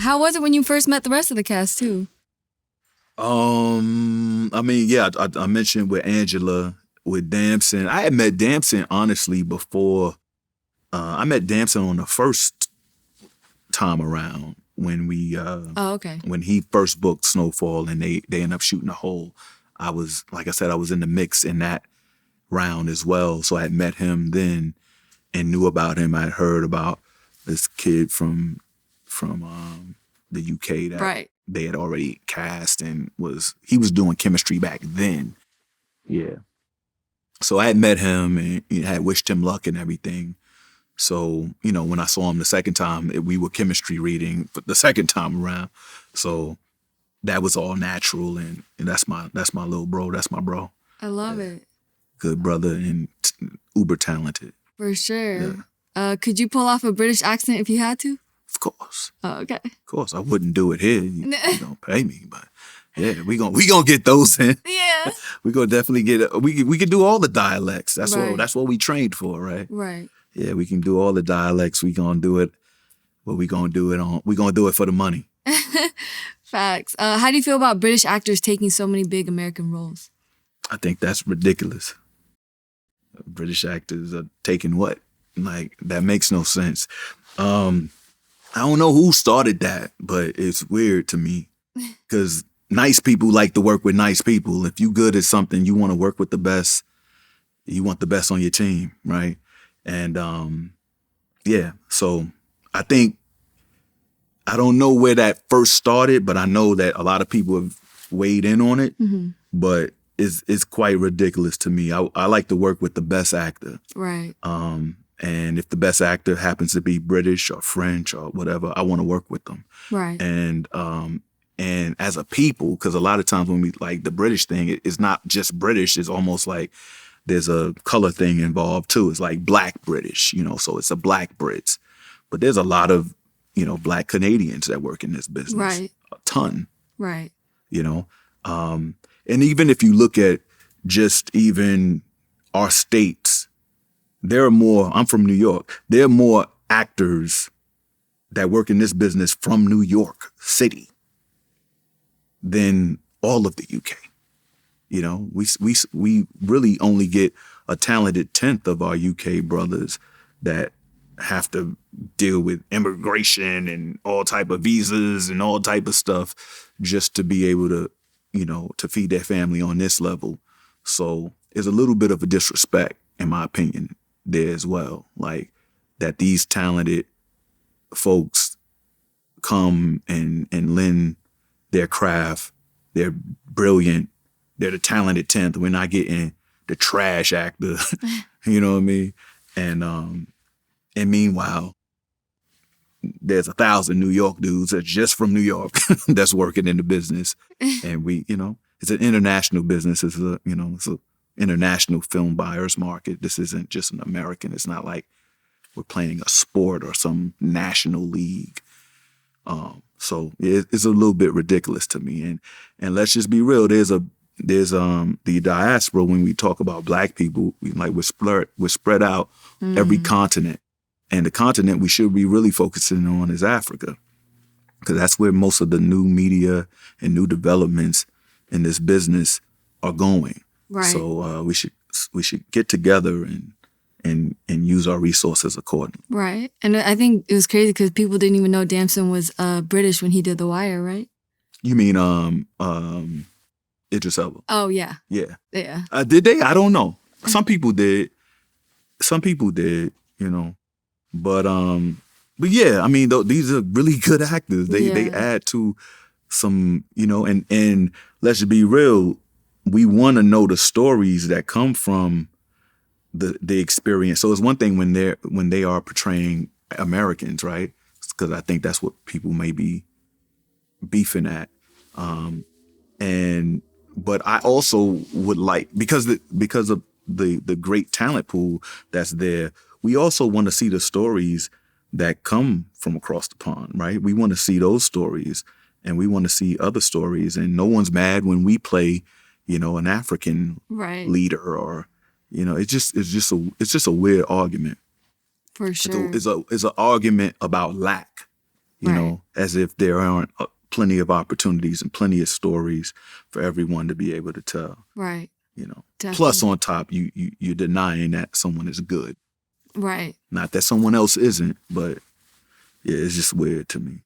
How was it when you first met the rest of the cast too? I mean, yeah, I mentioned with Angela, with Damson. I had met Damson honestly before. I met Damson on the first time around when we okay. when he first booked Snowfall and they ended up shooting a hole. I was, like I said, I was in the mix in that round as well. So I had met him then and knew about him. I had heard about this kid from the UK that Right. they had already cast and he was doing chemistry back then. Yeah. So I had met him and had wished him luck and everything. So, when I saw him the second time, we were chemistry reading for the second time around. So that was all natural, and that's my little bro. That's my bro. I love it. Good brother and uber talented. For sure. Yeah. Could you pull off a British accent if you had to? Of course. Oh, okay. Of course, I wouldn't do it here. You don't pay me, but yeah, we gonna get those in. Yeah. We gonna definitely get it. We can do all the dialects. That's right. that's what we trained for, right? Right. Yeah, we can do all the dialects. We gonna do it. But we gonna do it for the money. Facts. How do you feel about British actors taking so many big American roles? I think that's ridiculous. British actors are taking what? Like, that makes no sense. I don't know who started that, but it's weird to me because nice people like to work with nice people. If you good at something, you want to work with the best. You want the best on your team, right? And yeah, so I think, I don't know where that first started, but I know that a lot of people have weighed in on it. Mm-hmm. But it's quite ridiculous to me. I like to work with the best actor. Right. And if the best actor happens to be British or French or whatever, I want to work with them. Right. And as a people, because a lot of times when we, like, the British thing, it's not just British. It's almost like there's a color thing involved too. It's like Black British, so it's a Black Brits. But there's a lot of, Black Canadians that work in this business. Right. A ton. Right. And even if you look at just even our states, there are more, I'm from New York, there are more actors that work in this business from New York City than all of the UK. We really only get a talented tenth of our UK brothers that have to deal with immigration and all type of visas and all type of stuff just to be able to, to feed their family on this level. So there's a little bit of a disrespect, in my opinion, there as well. Like, that these talented folks come and lend their craft. They're brilliant. They're the talented 10th. We're not getting the trash actor. You know what I mean? And meanwhile, there's 1,000 New York dudes that's just from New York that's working in the business. And it's an international business. It's an international film buyer's market. This isn't just an American. It's not like we're playing a sport or some national league. So it's a little bit ridiculous to me. And let's just be real. There's the diaspora. When we talk about Black people, we're spread out every continent. And the continent we should be really focusing on is Africa, because that's where most of the new media and new developments in this business are going. Right. So we should get together and use our resources accordingly. Right. And I think it was crazy because people didn't even know Damson was British when he did The Wire, right? You mean Idris Elba? Oh, yeah. Yeah. Yeah. Did they? I don't know. Some people did. But yeah, I mean, these are really good actors. They add to some, and let's just be real. We want to know the stories that come from the experience. So it's one thing when they are portraying Americans, right? Because I think that's what people may be beefing at. But I also would like, because of the great talent pool that's there, we also want to see the stories that come from across the pond, right? We want to see those stories, and we want to see other stories. And no one's mad when we play, an African leader, or, it's just a weird argument. For sure. It's an argument about lack. you know, as if there aren't plenty of opportunities and plenty of stories for everyone to be able to tell. Right. You know, Definitely. plus on top, you're denying that someone is good. Right. Not that someone else isn't, but yeah, it's just weird to me.